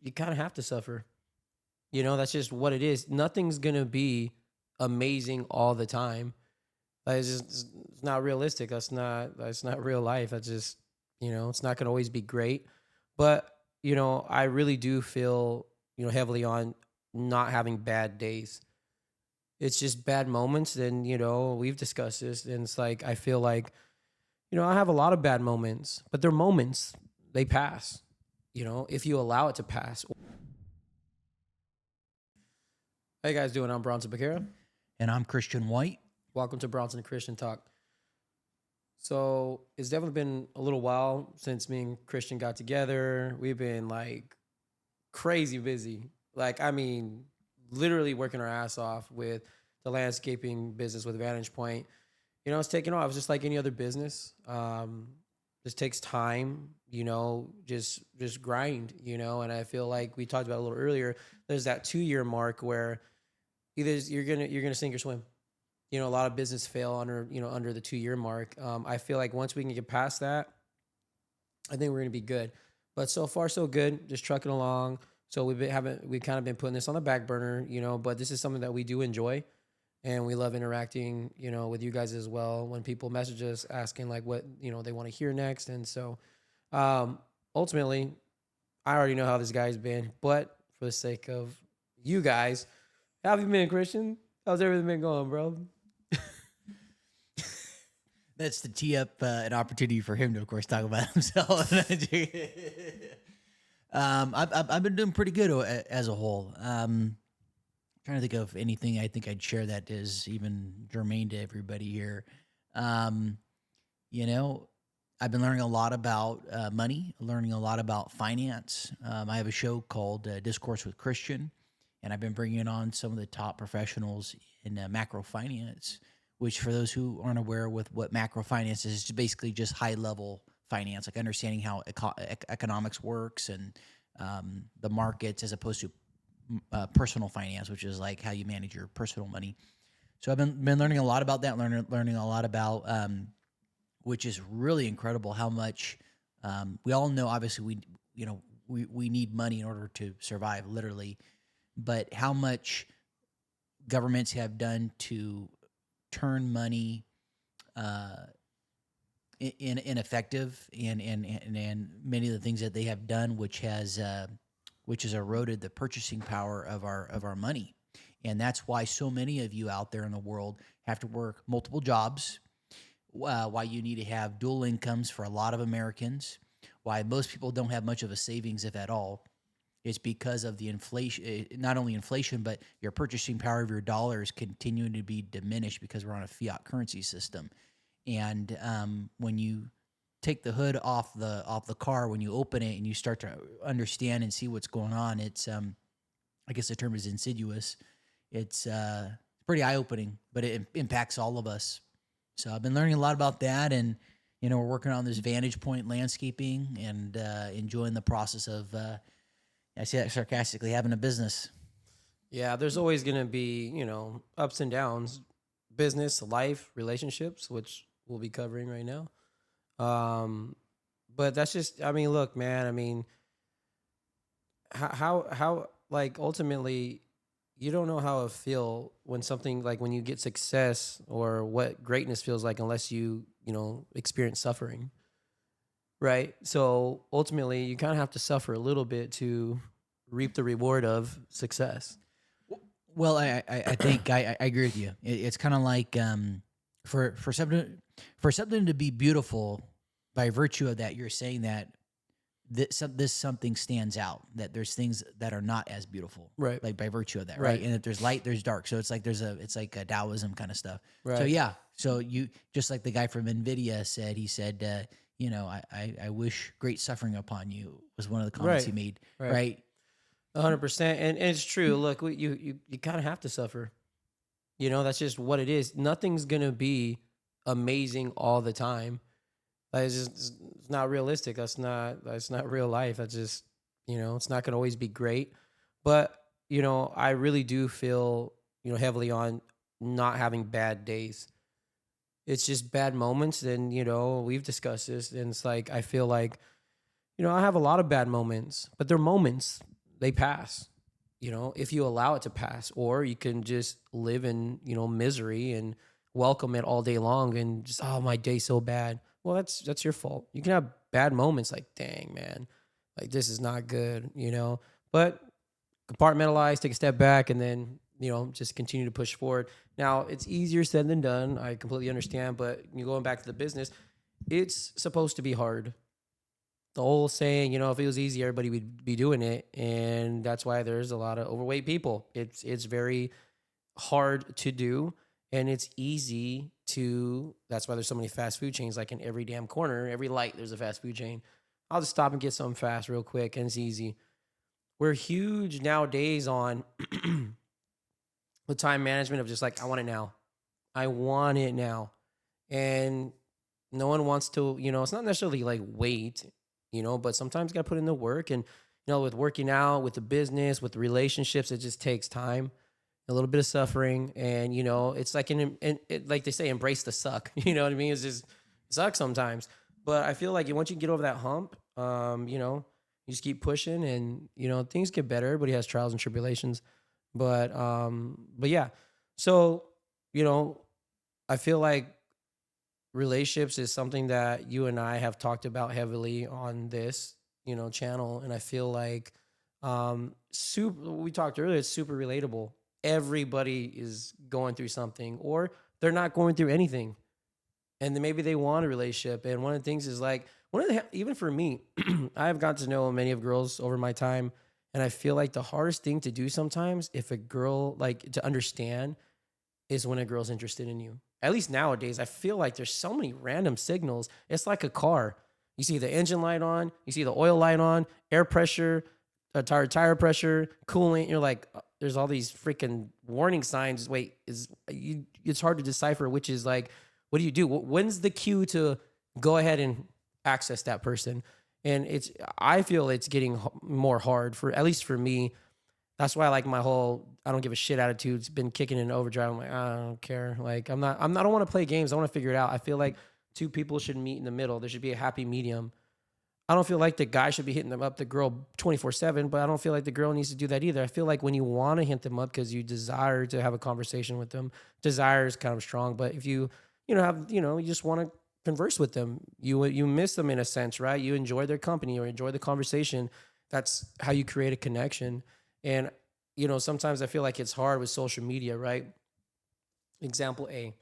you kind of have to suffer. That's just what it is. Nothing's gonna be amazing all the time. Like, it's not realistic. That's not real life. That's just it's not gonna always be great. But I really do feel heavily on not having bad days. It's just bad moments. And we've discussed this, and it's like I feel like I have a lot of bad moments, but they're moments. They pass. If you allow it to pass. How you guys doing? I'm Bronson Bakera. And I'm Christian White. Welcome to Bronson and Christian Talk. So it's definitely been a little while since me and Christian got together. We've been like crazy busy. Like, I mean, literally working our ass off with the landscaping business with Vantage Point. It's taking off. It's just like any other business. Just takes time, just grind, and I feel like we talked about a little earlier, there's that 2-year mark where either you're gonna sink or swim. A lot of business fail under the 2-year mark. I feel like once we can get past that, I think we're gonna be good. But so far so good, just trucking along. So we've kind of been putting this on the back burner, but this is something that we do enjoy, and we love interacting, with you guys as well. When people message us asking like what they want to hear next, and so ultimately, I already know how this guy's been, but for the sake of you guys, how have you been, Christian? How's everything been going, bro? That's to tee up an opportunity for him to, of course, talk about himself. I've been doing pretty good as a whole. Trying to think of anything I think I'd share that is even germane to everybody here. Um, I've been learning a lot about money, learning a lot about finance. I have a show called Discourse with Christian, and I've been bringing on some of the top professionals in macro finance, which for those who aren't aware with what macro finance is, it's basically just high level finance, like understanding how economics works and the markets, as opposed to personal finance, which is like how you manage your personal money. So I've been learning a lot about that, learning a lot about, which is really incredible how much we all know. Obviously, we need money in order to survive, literally, but how much governments have done to turn money ineffective, and many of the things that they have done, which has eroded the purchasing power of our money. And that's why so many of you out there in the world have to work multiple jobs, why you need to have dual incomes for a lot of Americans, why most people don't have much of a savings, if at all. It's because of the inflation, not only inflation, but your purchasing power of your dollar is continuing to be diminished because we're on a fiat currency system. And when you take the hood off the car, when you open it and you start to understand and see what's going on, it's I guess the term is insidious. It's pretty eye opening, but it impacts all of us. So I've been learning a lot about that, and we're working on this Vantage Point landscaping and enjoying the process of I say that sarcastically, having a business. Yeah, there's always gonna be ups and downs, business, life, relationships, which we'll be covering right now. Um, but that's just, I mean, look, man, I mean, how like ultimately, you don't know how it feel when something like when you get success or what greatness feels like unless you experience suffering, right? So ultimately, you kind of have to suffer a little bit to reap the reward of success. Well, I think I agree with you. It's kind of like for something to be beautiful, by virtue of that, you're saying that this something stands out. That there's things that are not as beautiful, Right. like by virtue of that, Right. right? And if there's light, there's dark. So it's like it's like a Taoism kind of stuff. So Right. yeah. So you just like the guy from NVIDIA said. He said, I wish great suffering upon you, was one of the comments he Right. made, Right. right? 100%. And it's true. Look, you kind of have to suffer. That's just what it is. Nothing's gonna be amazing all the time. Like, it's not realistic. That's not real life. That's just it's not gonna always be great. But I really do feel heavily on not having bad days. It's just bad moments, and we've discussed this, and it's like I feel like I have a lot of bad moments, but they're moments. they pass, if you allow it to pass, or you can just live in, misery and welcome it all day long and just, oh, my day's so bad. Well, that's your fault. You can have bad moments like, dang, man, like this is not good, but compartmentalize, take a step back, and then, just continue to push forward. Now, it's easier said than done. I completely understand, but you going back to the business, it's supposed to be hard. The whole saying, if it was easy, everybody would be doing it, and that's why there's a lot of overweight people. It's very hard to do, and it's easy to. That's why there's so many fast food chains. Like in every damn corner, every light, there's a fast food chain. I'll just stop and get something fast, real quick, and it's easy. We're huge nowadays on the time management of just like, I want it now. I want it now. And no one wants to, it's not necessarily like wait, but sometimes you got to put in the work. And, with working out, with the business, with the relationships, it just takes time, a little bit of suffering. And, it's like, like they say, embrace the suck. You know what I mean? It's just, it sucks sometimes. But I feel like once you get over that hump, you just keep pushing and, things get better. Everybody has trials and tribulations. But yeah. So, you know, I feel like relationships is something that you and I have talked about heavily on this, channel. And I feel like super we talked earlier, it's super relatable. Everybody is going through something, or they're not going through anything. And then maybe they want a relationship. And one of the things is like, even for me, I've got to know many of girls over my time. And I feel like the hardest thing to do sometimes, if a girl, like, to understand, is when a girl's interested in you. At least nowadays, I feel like there's so many random signals. It's like a car. You see the engine light on, you see the oil light on, air pressure, tire pressure, coolant. You're like, there's all these freaking warning signs. Wait, it's hard to decipher which is like, what do you do? When's the cue to go ahead and access that person? And I feel it's getting more hard, for at least for me. That's why I like my whole I don't give a shit attitude's been kicking in overdrive. I'm like, I don't care. Like, I don't want to play games. I want to figure it out. I feel like two people should meet in the middle. There should be a happy medium. I don't feel like the guy should be hitting them up, the girl 24/7, but I don't feel like the girl needs to do that either. I feel like when you want to hit them up because you desire to have a conversation with them, desire is kind of strong. But if you just want to converse with them, you miss them in a sense, right? You enjoy their company or enjoy the conversation. That's how you create a connection. And sometimes I feel like it's hard with social media, right? Example A,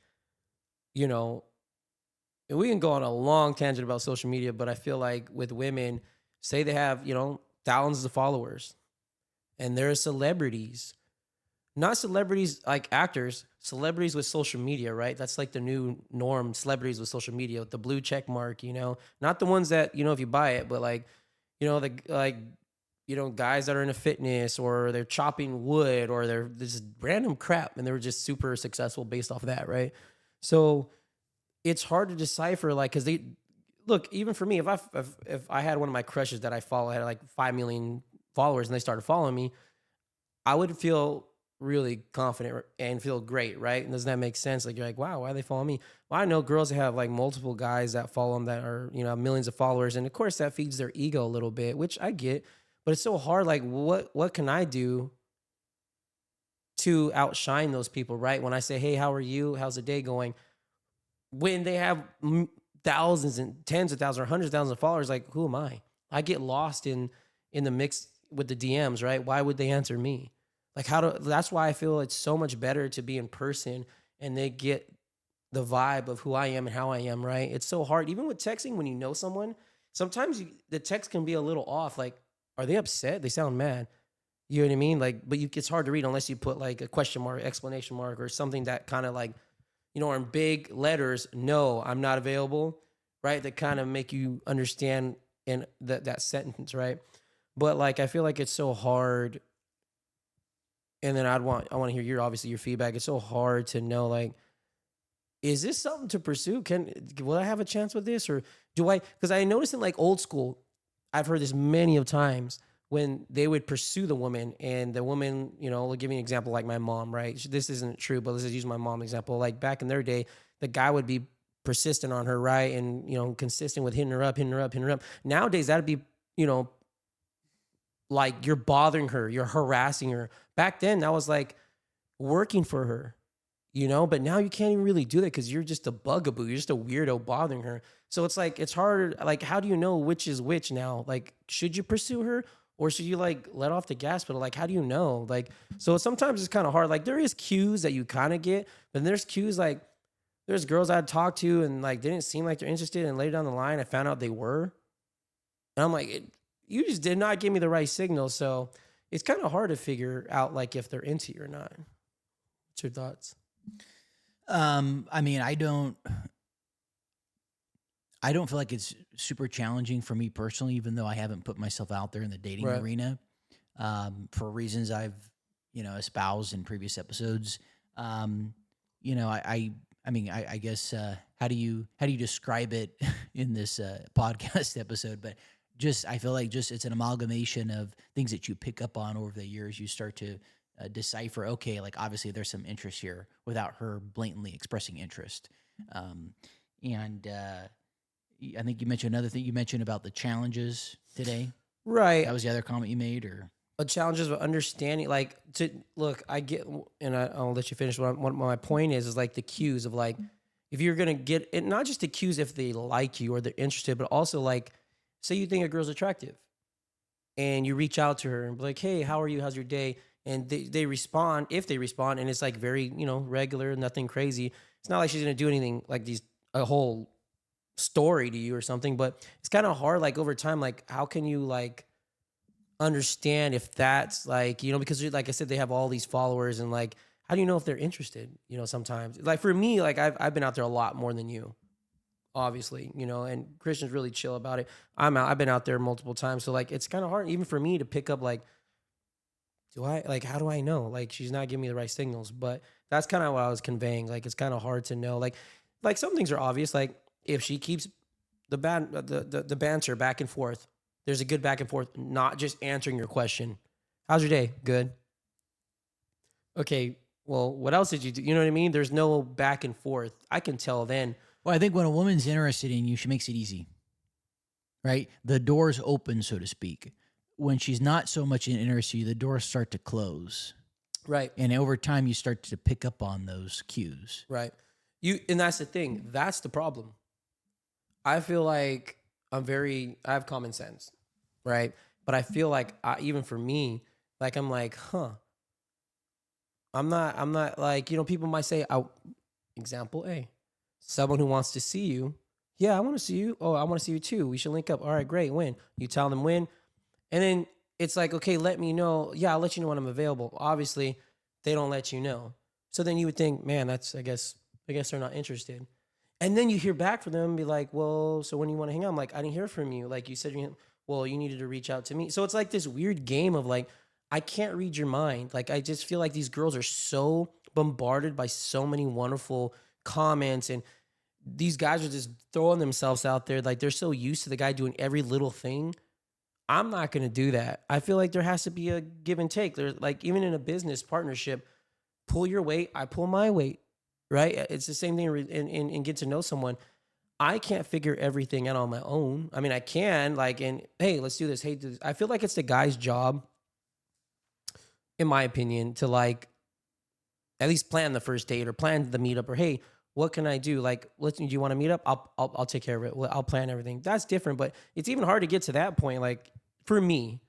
you know, and we can go on a long tangent about social media, but I feel like with women, say they have, thousands of followers and they're celebrities, not celebrities like actors, celebrities with social media, right? That's like the new norm, celebrities with social media with the blue check mark, not the ones that, if you buy it, but like, the like, guys that are into fitness or they're chopping wood or they're this random crap and they were just super successful based off of that, right? So it's hard to decipher, like, because they look, even for me, if I had one of my crushes that I follow had like 5 million followers and they started following me, I would feel really confident and feel great, right? And doesn't that make sense? Like, you're like, wow, why are they following me? Well, I know girls that have like multiple guys that follow them that are, have millions of followers. And of course that feeds their ego a little bit, which I get, but it's so hard. Like, what can I do to outshine those people, right? When I say, hey, how are you? How's the day going? When they have thousands and tens of thousands or hundreds of thousands of followers, like, who am I? I get lost in the mix with the DMs, right? Why would they answer me? Like, that's why I feel it's so much better to be in person and they get the vibe of who I am and how I am, right? It's so hard. Even with texting, when you know someone, sometimes the text can be a little off. Like, are they upset? They sound mad. You know what I mean? Like, but it's hard to read unless you put like a question mark, exclamation mark, or something that kind of like, or in big letters, no, I'm not available, right? That kind of make you understand in that sentence, right? But like, I feel like it's so hard. And then I want to hear obviously your feedback. It's so hard to know, like, is this something to pursue? Will I have a chance with this, or do I? Because I noticed in like old school, I've heard this many of times when they would pursue the woman, and the woman, we'll give you an example like my mom, right? This isn't true, but let's just use my mom example. Like back in their day, the guy would be persistent on her, right? And, consistent with hitting her up, hitting her up, hitting her up. Nowadays, that'd be, like you're bothering her, you're harassing her. Back then, that was like working for her, but now you can't even really do that because you're just a bugaboo. You're just a weirdo bothering her. So it's like, it's hard. Like, how do you know which is which now? Like, should you pursue her or should you like let off the gas pedal? Like, how do you know? Like, so sometimes it's kind of hard. Like, there is cues that you kind of get, but there's cues like there's girls I'd talked to and like didn't seem like they're interested. And later down the line, I found out they were. And I'm like, you just did not give me the right signal. So it's kind of hard to figure out like if they're into you or not. What's your thoughts? I mean, I don't feel like it's super challenging for me personally, even though I haven't put myself out there in the dating Right. arena, for reasons I've, espoused in previous episodes. Um, I mean, I guess, how do you describe it in this podcast episode? But just, I feel like just it's an amalgamation of things that you pick up on over the years. You start to decipher, okay, like obviously there's some interest here without her blatantly expressing interest. Um, and I think you mentioned another thing. You mentioned about the challenges today. Right. That was the other comment you made, or But challenges of understanding, like to look, I get, and I'll let you finish. What my point is like the cues of like, if you're gonna get it, not just the cues if they like you or they're interested, but also like, say you think a girl's attractive, and you reach out to her and be like, hey, how are you? How's your day? And they respond, if they respond, and it's like very regular, nothing crazy. It's not like she's gonna do anything like a whole story to you or something, but it's kind of hard. Like over time, like how can you like understand if that's like because like I said, they have all these followers and like how do you know if they're interested? Sometimes like for me, like I've been out there a lot more than you, obviously, and Christian's really chill about it. I've been out there multiple times, so like it's kind of hard even for me to pick up like how do I know like she's not giving me the right signals? But that's kind of what I was conveying. Like it's kind of hard to know. Like some things are obvious. Like if she keeps the banter back and forth. There's a good back and forth, not just answering your question. How's your day? Good. Okay. Well, what else did you do? You know what I mean? There's no back and forth. I can tell then. well, I think when a woman's interested in you, she makes it easy, right? The door's open, so to speak. When she's not so much interested in you, the doors start to close, Right. and over time, you start to pick up on those cues. Right. And that's the thing. That's the problem. I feel like I have common sense, right? But I feel like even for me, like I'm like, I'm not like, people might say, example A, someone who wants to see you. Yeah, I want to see you. Oh, I want to see you too. We should link up. All right, great. When? You tell them when. And then it's like, okay, let me know. Yeah, I'll let you know when I'm available. Obviously, they don't let you know. So then you would think, man, I guess they're not interested. And then you hear back from them and be like, well, so when you want to hang out? I'm like, I didn't hear from you. Like you said, well, you needed to reach out to me. So it's like this weird game of like, I can't read your mind. Like, I just feel like these girls are so bombarded by so many wonderful comments and these guys are just throwing themselves out there. Like they're so used to the guy doing every little thing. I'm not going to do that. I feel like there has to be a give and take. There's like, even in a business partnership, pull your weight, I pull my weight, right? It's the same thing in get to know someone. I can't figure everything out on my own. I mean, I can like, and hey, let's do this. Hey, do this. I feel like it's the guy's job, in my opinion, to like at least plan the first date or plan the meetup or hey, what can I do? Like, do you want to meet up? I'll take care of it. I'll plan everything. That's different, but it's even hard to get to that point. Like for me,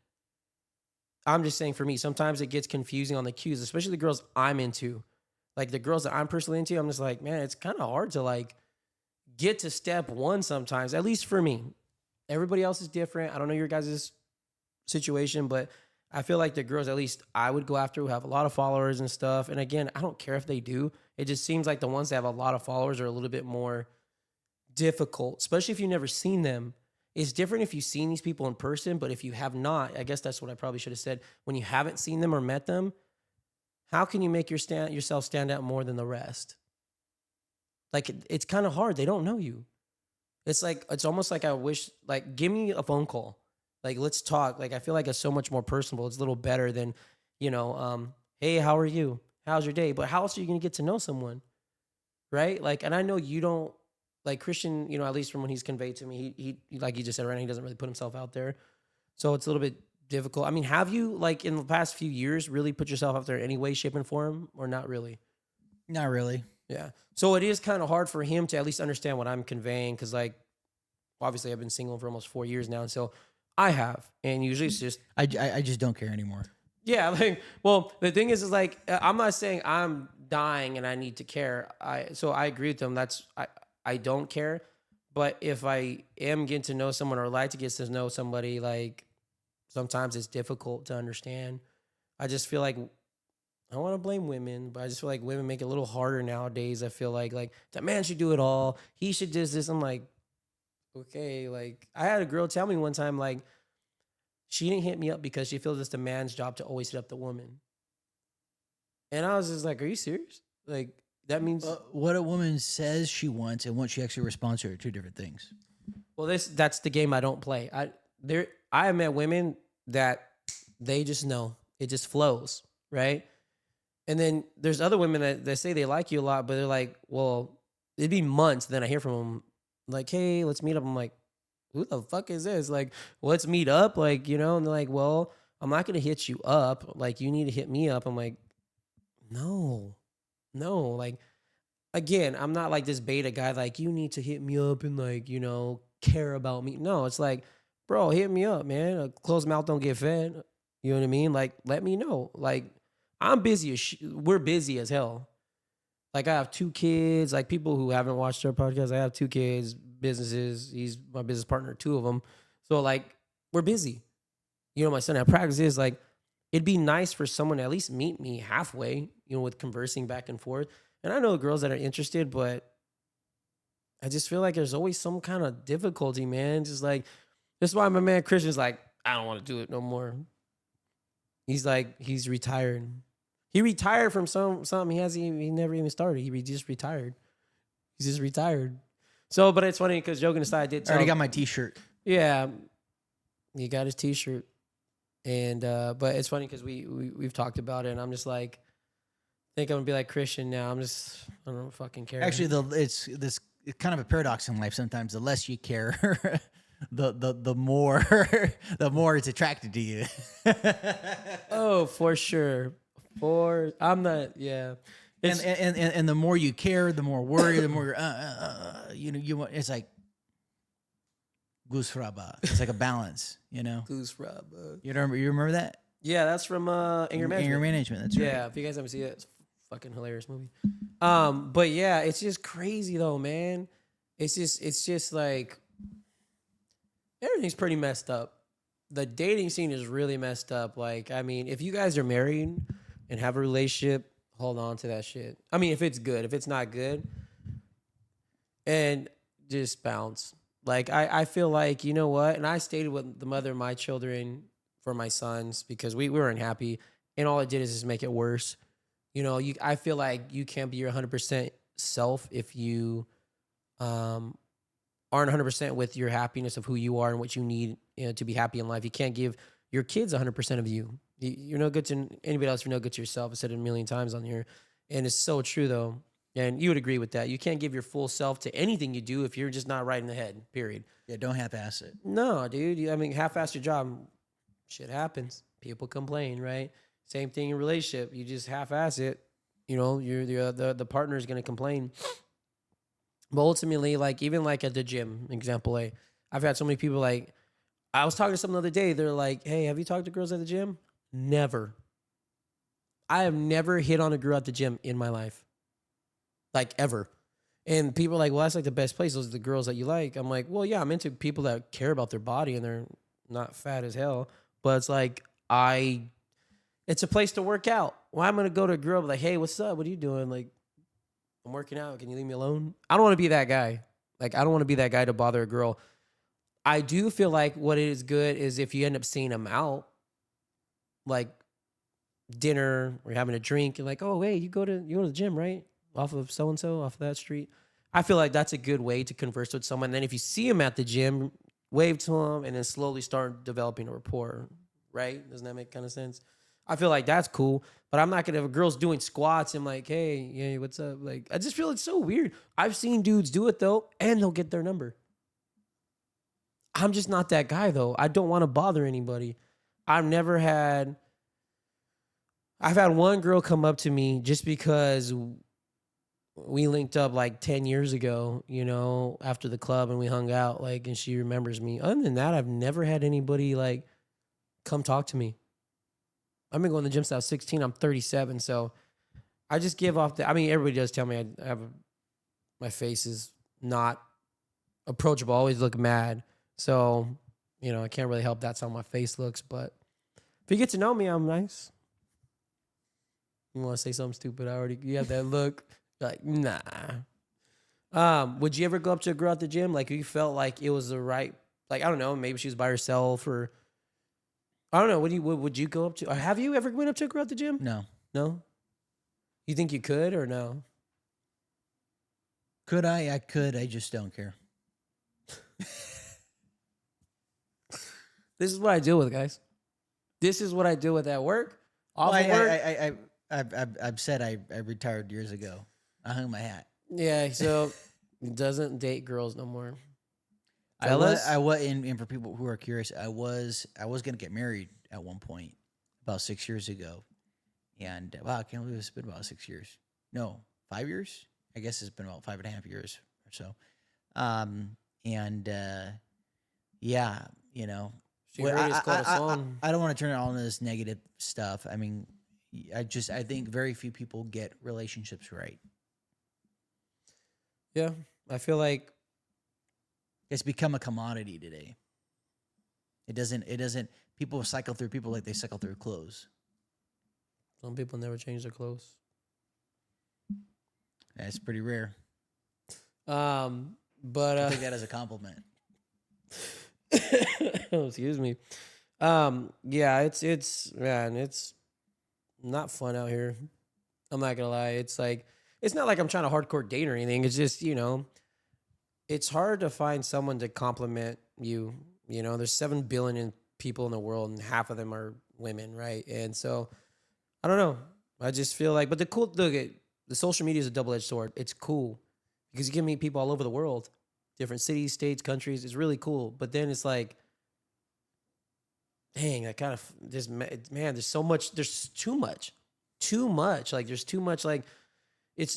I'm just saying for me, sometimes it gets confusing on the cues, especially the girls I'm into. Like the girls that I'm personally into, I'm just like, man, it's kind of hard to like get to step one sometimes, at least for me. Everybody else is different. I don't know your guys' situation, but I feel like the girls, at least I would go after, who have a lot of followers and stuff. And again, I don't care if they do. It just seems like the ones that have a lot of followers are a little bit more difficult, especially if you've never seen them. It's different if you've seen these people in person, but if you have not, I guess that's what I probably should have said. When you haven't seen them or met them, how can you make yourself stand out more than the rest? Like it's kind of hard. They don't know you. It's like it's almost like I wish like give me a phone call. Like let's talk. Like I feel like it's so much more personable. It's a little better than, hey, how are you? How's your day? But how else are you gonna get to know someone? Right? Like, and I know you don't like Christian, at least from what he's conveyed to me, he like you just said right now, he doesn't really put himself out there. So it's a little bit difficult. I mean, have you like in the past few years really put yourself out there in any way, shape, and form, or not really? Not really. Yeah. So it is kind of hard for him to at least understand what I'm conveying because, like, obviously I've been single for almost 4 years now, and so I have, and usually it's just I just don't care anymore. yeah. Like, well, the thing is like I'm not saying I'm dying and I need to care. I agree with them. I don't care, but if I am getting to know someone or like to get to know somebody, like sometimes it's difficult to understand. I just feel like I don't want to blame women, but I just feel like women make it a little harder nowadays. I feel like the man should do it all. He should just this. I'm like, okay, like I had a girl tell me one time, like she didn't hit me up because she feels it's the man's job to always hit up the woman. And I was just like, are you serious? Like that means What a woman says she wants and what she actually responds to are two different things. well, that's the game I don't play. I have met women that they just know. It just flows, right? And then there's other women that say they like you a lot, but they're like, well, it'd be months. Then I hear from them, like, hey, let's meet up. I'm like, who the fuck is this? Like, let's meet up. Like, you know, and they're like, well, I'm not going to hit you up. Like, you need to hit me up. I'm like, no, no. Like, again, I'm not like this beta guy, like, you need to hit me up and, like, you know, care about me. No, it's like, bro, hit me up, man. A closed mouth don't get fed. You know what I mean? Like, let me know. Like, I'm busy as we're busy as hell. Like, I have 2 kids. Like, people who haven't watched our podcast, I have 2 kids, businesses. He's my business partner, 2 of them. So, like, we're busy. You know, my son at practice is like, it'd be nice for someone to at least meet me halfway, you know, with conversing back and forth. And I know girls that are interested, but I just feel like there's always some kind of difficulty, man. Just like, that's why my man Christian's like, I don't want to do it no more. He's like, he's retired. He retired from something he never even started. He just retired. He's just retired. So, but it's funny because joking aside, I did I already tell, got my T-shirt. yeah, he got his T-shirt, and but it's funny because we've talked about it, and I'm just like, I think I'm gonna be like Christian now. I don't fucking care. Actually, it's kind of a paradox in life. Sometimes the less you care, the more the more it's attracted to you. Oh, for sure. I'm not. Yeah. And the more you care, the more worry, the more you want. It's like goose raba. It's like a balance, you know. Goose Rob. You remember that? Yeah, that's from Anger Management. Anger Management. That's right. Yeah, if you guys haven't seen it, it's a fucking hilarious movie. But yeah, it's just crazy though, man. It's just like everything's pretty messed up. The dating scene is really messed up. Like, I mean, if you guys are married and have a relationship, hold on to that shit. I mean, if it's good, if it's not good, and just bounce. Like, I feel like, you know what? And I stayed with the mother of my children for my sons because we weren't happy. And all it did is just make it worse. You know, I feel like you can't be your 100% self if you aren't 100% with your happiness of who you are and what you need, you know, to be happy in life. You can't give your kids 100% of you. You're no good to anybody else. You're no good to yourself. I said it a million times on here. And it's so true, though. And you would agree with that. You can't give your full self to anything you do if you're just not right in the head, period. Yeah, don't half-ass it. No, dude. I mean, half-ass your job. Shit happens. People complain, right? Same thing in relationship. You just half-ass it. You know, the partner is going to complain. But ultimately, like, even like at the gym, example A, I've had so many people like, I was talking to someone the other day. They're like, hey, have you talked to girls at the gym? Never. I have never hit on a girl at the gym in my life. Like, ever. And people are like, well, that's like the best place. Those are the girls that you like. I'm like, well, yeah, I'm into people that care about their body and they're not fat as hell. But it's like, it's a place to work out. Why am I going to go to a girl like, hey, what's up? What are you doing? Like, I'm working out. Can you leave me alone? I don't want to be that guy. Like, I don't want to be that guy to bother a girl. I do feel like what is good is if you end up seeing them out, like dinner or having a drink, and like, oh, hey, you go to the gym, right? Off of so-and-so, off of that street. I feel like that's a good way to converse with someone. And then if you see them at the gym, wave to them and then slowly start developing a rapport, right? Doesn't that make kind of sense? I feel like that's cool, but I'm not going to, if a girl's doing squats, I'm like, hey, what's up? Like, I just feel it's so weird. I've seen dudes do it though, and they'll get their number. I'm just not that guy though. I don't want to bother anybody. I've never had. I've had one girl come up to me just because we linked up like 10 years ago, after the club and we hung out, like, and she remembers me. Other than that, I've never had anybody like come talk to me. I've been going to the gym since I was 16. I'm 37. So I just give off I mean, everybody does tell me I have my face is not approachable. I always look mad. So, I can't really help that's how my face looks. But if you get to know me, I'm nice. You want to say something stupid? You have that look. Like, nah. Would you ever go up to a girl at the gym? Like, you felt like it was the right, like, I don't know, maybe she was by herself or, I don't know. Would you go up to, or have you ever went up to a girl at the gym? No. No? You think you could or no? Could I? I could. I just don't care. This is what I deal with, guys. This is what I deal with at work. Off of work. I've said I retired years ago. I hung my hat. Yeah, so doesn't date girls no more. I was, and for people who are curious, I was gonna get married at one point about 6 years ago, and wow, I can't believe it's been about 6 years. No, 5 years. I guess it's been about 5.5 years or so. Yeah, She heard it's called a song. I don't want to turn it all into this negative stuff. I mean, I think very few people get relationships right. Yeah, I feel like it's become a commodity today. It doesn't people cycle through people like they cycle through clothes. Some people never change their clothes. That's pretty rare. But I take that as a compliment. Oh, excuse me. Yeah, it's man, it's not fun out here. I'm not gonna lie. It's like, it's not like I'm trying to hardcore date or anything. It's just, it's hard to find someone to compliment you. There's 7 billion people in the world and half of them are women, right? And so I don't know. I just feel like, but the social media is a double-edged sword. It's cool because you can meet people all over the world, different cities, states, countries. It's really cool. But then it's like, dang, I kind of just, man, there's so much, there's too much. Like, there's too much, like,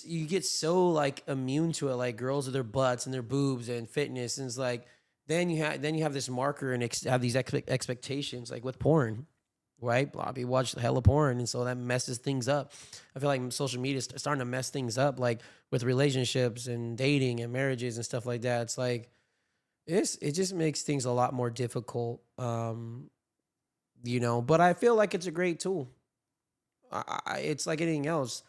you get so like immune to it, like girls with their butts and their boobs and fitness. And it's like, then you have this marker and have these expectations, like with porn, right? Bobby watched hella porn. And so that messes things up. I feel like social media is starting to mess things up, like with relationships and dating and marriages and stuff like that. It's like, it just makes things a lot more difficult. But I feel like it's a great tool. It's like anything else.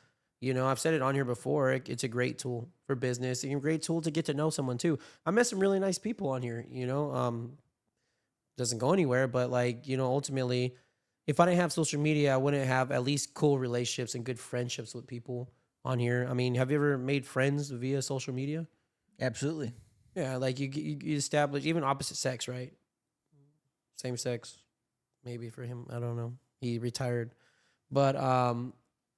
I've said it on here before. It's a great tool for business. It's a great tool to get to know someone too. I met some really nice people on here, doesn't go anywhere, but like, ultimately, if I didn't have social media, I wouldn't have at least cool relationships and good friendships with people on here. I mean, have you ever made friends via social media? Absolutely. Yeah. Like you establish even opposite sex, right? Same sex, maybe for him. I don't know. He retired, but,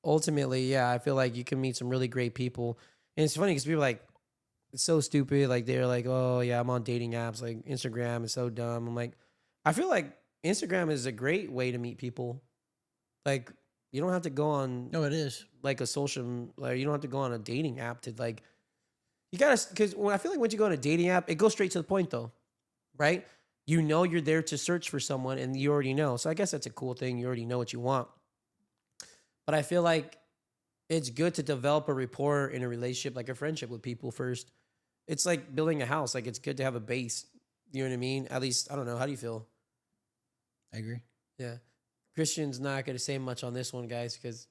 ultimately, yeah, I feel like you can meet some really great people. And it's funny because people are like, it's so stupid. Like, they're like, oh, yeah, I'm on dating apps. Like, Instagram is so dumb. I'm like, I feel like Instagram is a great way to meet people. Like, you don't have to go on. No, it is. Like a social, like, you don't have to go on a dating app to, like, you got to, because I feel like once you go on a dating app, it goes straight to the point, though, right? You're there to search for someone and you already know. So I guess that's a cool thing. You already know what you want. But I feel like it's good to develop a rapport in a relationship, like a friendship with people first. It's like building a house. Like, it's good to have a base. You know what I mean? At least, I don't know. How do you feel? I agree. Yeah. Christian's not going to say much on this one, guys, because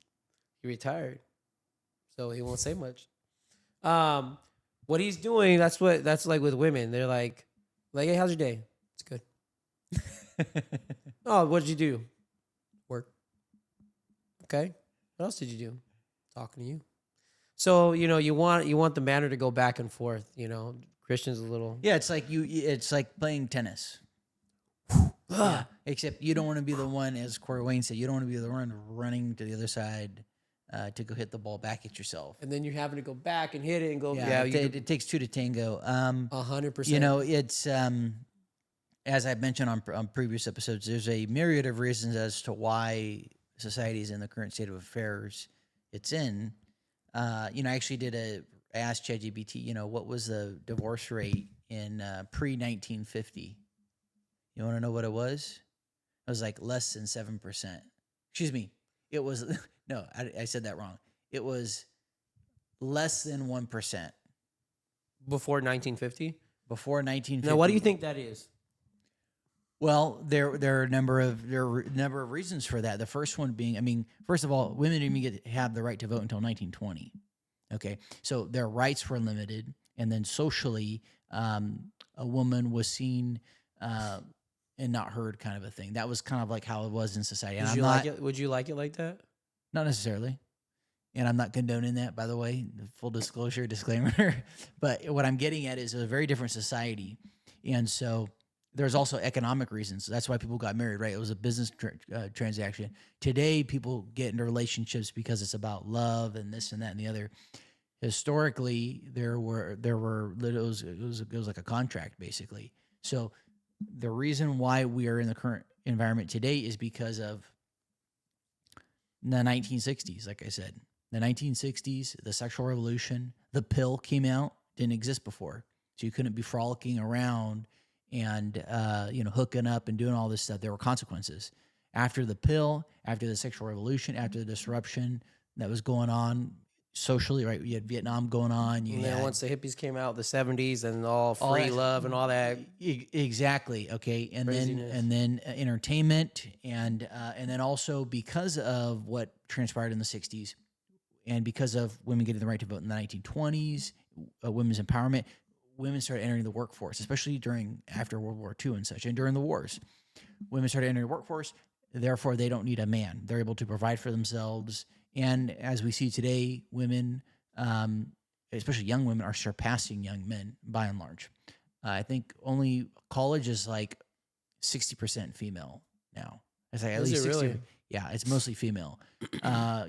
he retired. So he won't say much. What he's doing, that's like with women. They're like, hey, how's your day? It's good. Oh, what did you do? Work. Okay. What else did you do? Talking to you. So, you want the manner to go back and forth, Christian's a little. Yeah, it's like playing tennis. Yeah, except you don't want to be the one, as Corey Wayne said, you don't want to be the one running to the other side to go hit the ball back at yourself. And then you're having to go back and hit it and go. Yeah, it takes two to tango. 100%. It's as I mentioned on previous episodes, there's a myriad of reasons as to why society is in the current state of affairs it's in. I actually I asked ChatGPT, what was the divorce rate in pre 1950? You want to know what it was? It was like less than 7%. Excuse me. It was, no, I said that wrong. It was less than 1% Before 1950? before Now, what do you 1950. think that is? Well, there are a number of reasons for that. The first one being, I mean, first of all, women didn't even have the right to vote until 1920. Okay, so their rights were limited, and then socially, a woman was seen uh, and not heard, kind of a thing. That was kind of like how it was in society. And Would I'm you like not it? Would you like it like that? not necessarily, and I'm not condoning that, by the way. Full disclosure, disclaimer. But what I'm getting at is a very different society, and so there's also economic reasons. That's why people got married, right? It was a business transaction. Today, people get into relationships because it's about love and this and that and the other. Historically, it was like a contract, basically. So the reason why we are in the current environment today is because of the 1960s. Like I said, the 1960s, the sexual revolution, the pill came out, didn't exist before, so you couldn't be frolicking around and hooking up and doing all this stuff. There were consequences after the pill, after the sexual revolution, after the disruption that was going on socially. Right, you had Vietnam going on. You And then had once the hippies came out, the 70s, and all all free that. love and all that Exactly. Okay, and craziness. then entertainment, and then also because of what transpired in the 60s, and because of women getting the right to vote in the 1920s, women's empowerment, women started entering the workforce, especially after World War II and such, and during the wars. Women started entering the workforce. Therefore, they don't need a man. They're able to provide for themselves. And as we see today, women, especially young women, are surpassing young men by and large. I think only college is like 60% female now. It's like at Is it least 60. really? Yeah, it's mostly female.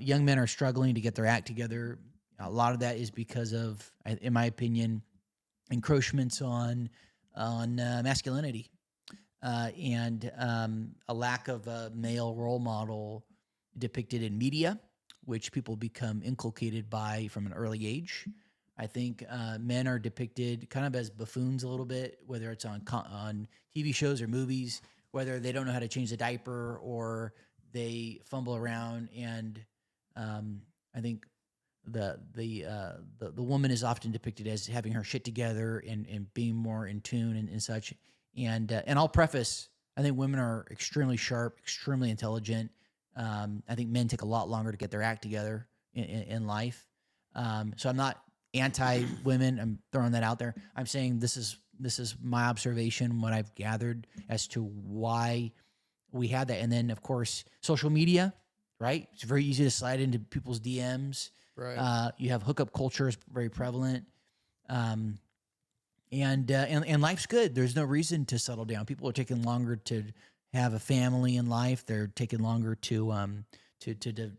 Young men are struggling to get their act together. A lot of that is because of, in my opinion, encroachments on masculinity, and a lack of a male role model depicted in media, which people become inculcated by from an early age. I think men are depicted kind of as buffoons a little bit, whether it's on TV shows or movies, whether they don't know how to change the diaper or they fumble around. And I think the woman is often depicted as having her shit together and being more in tune and such. And I'll preface, I think women are extremely sharp, extremely intelligent. I think men take a lot longer to get their act together in life. So I'm not anti women. I'm throwing that out there. I'm saying this is my observation, what I've gathered as to why we had that. And then of course, social media, right? It's very easy to slide into people's DMs. Right. You have hookup culture is very prevalent. Um, and life's good. There's no reason to settle down. People are taking longer to have a family in life. They're taking longer to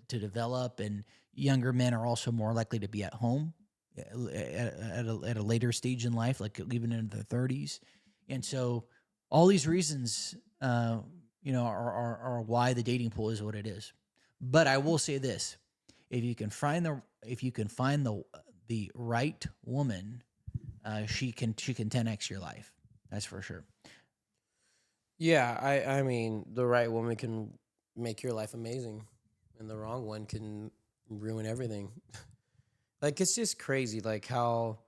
develop, and younger men are also more likely to be at home at a later stage in life, like even into their 30s. And so, all these reasons, are why the dating pool is what it is. But I will say this: if you can find the right woman, she can 10x your life. That's for sure. Yeah, I mean, the right woman can make your life amazing, and the wrong one can ruin everything. Like, it's just crazy, like how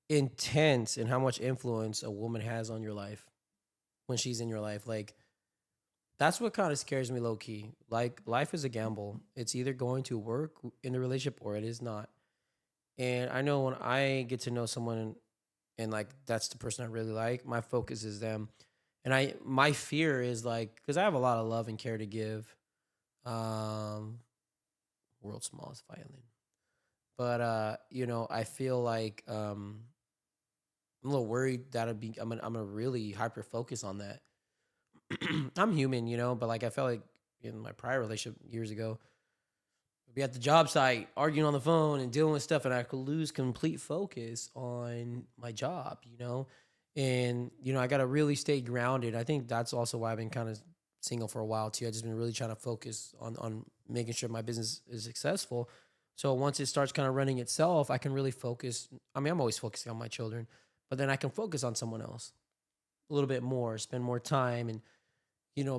intense and how much influence a woman has on your life when she's in your life. Like, that's what kind of scares me low key. Like, life is a gamble. It's either going to work in the relationship or it is not. And I know when I get to know someone and like that's the person I really like, my focus is them. And my fear is like, because I have a lot of love and care to give. Um, World's smallest violin. But I feel like I'm a little worried that I'm gonna really hyper focus on that. I'm human, but like I felt like in my prior relationship years ago, I'd be at the job site arguing on the phone and dealing with stuff, and I could lose complete focus on my job, And I got to really stay grounded. I think that's also why I've been kind of single for a while too. I just been really trying to focus on making sure my business is successful. So once it starts kind of running itself, I can really focus. I mean, I'm always focusing on my children, but then I can focus on someone else a little bit more, spend more time, and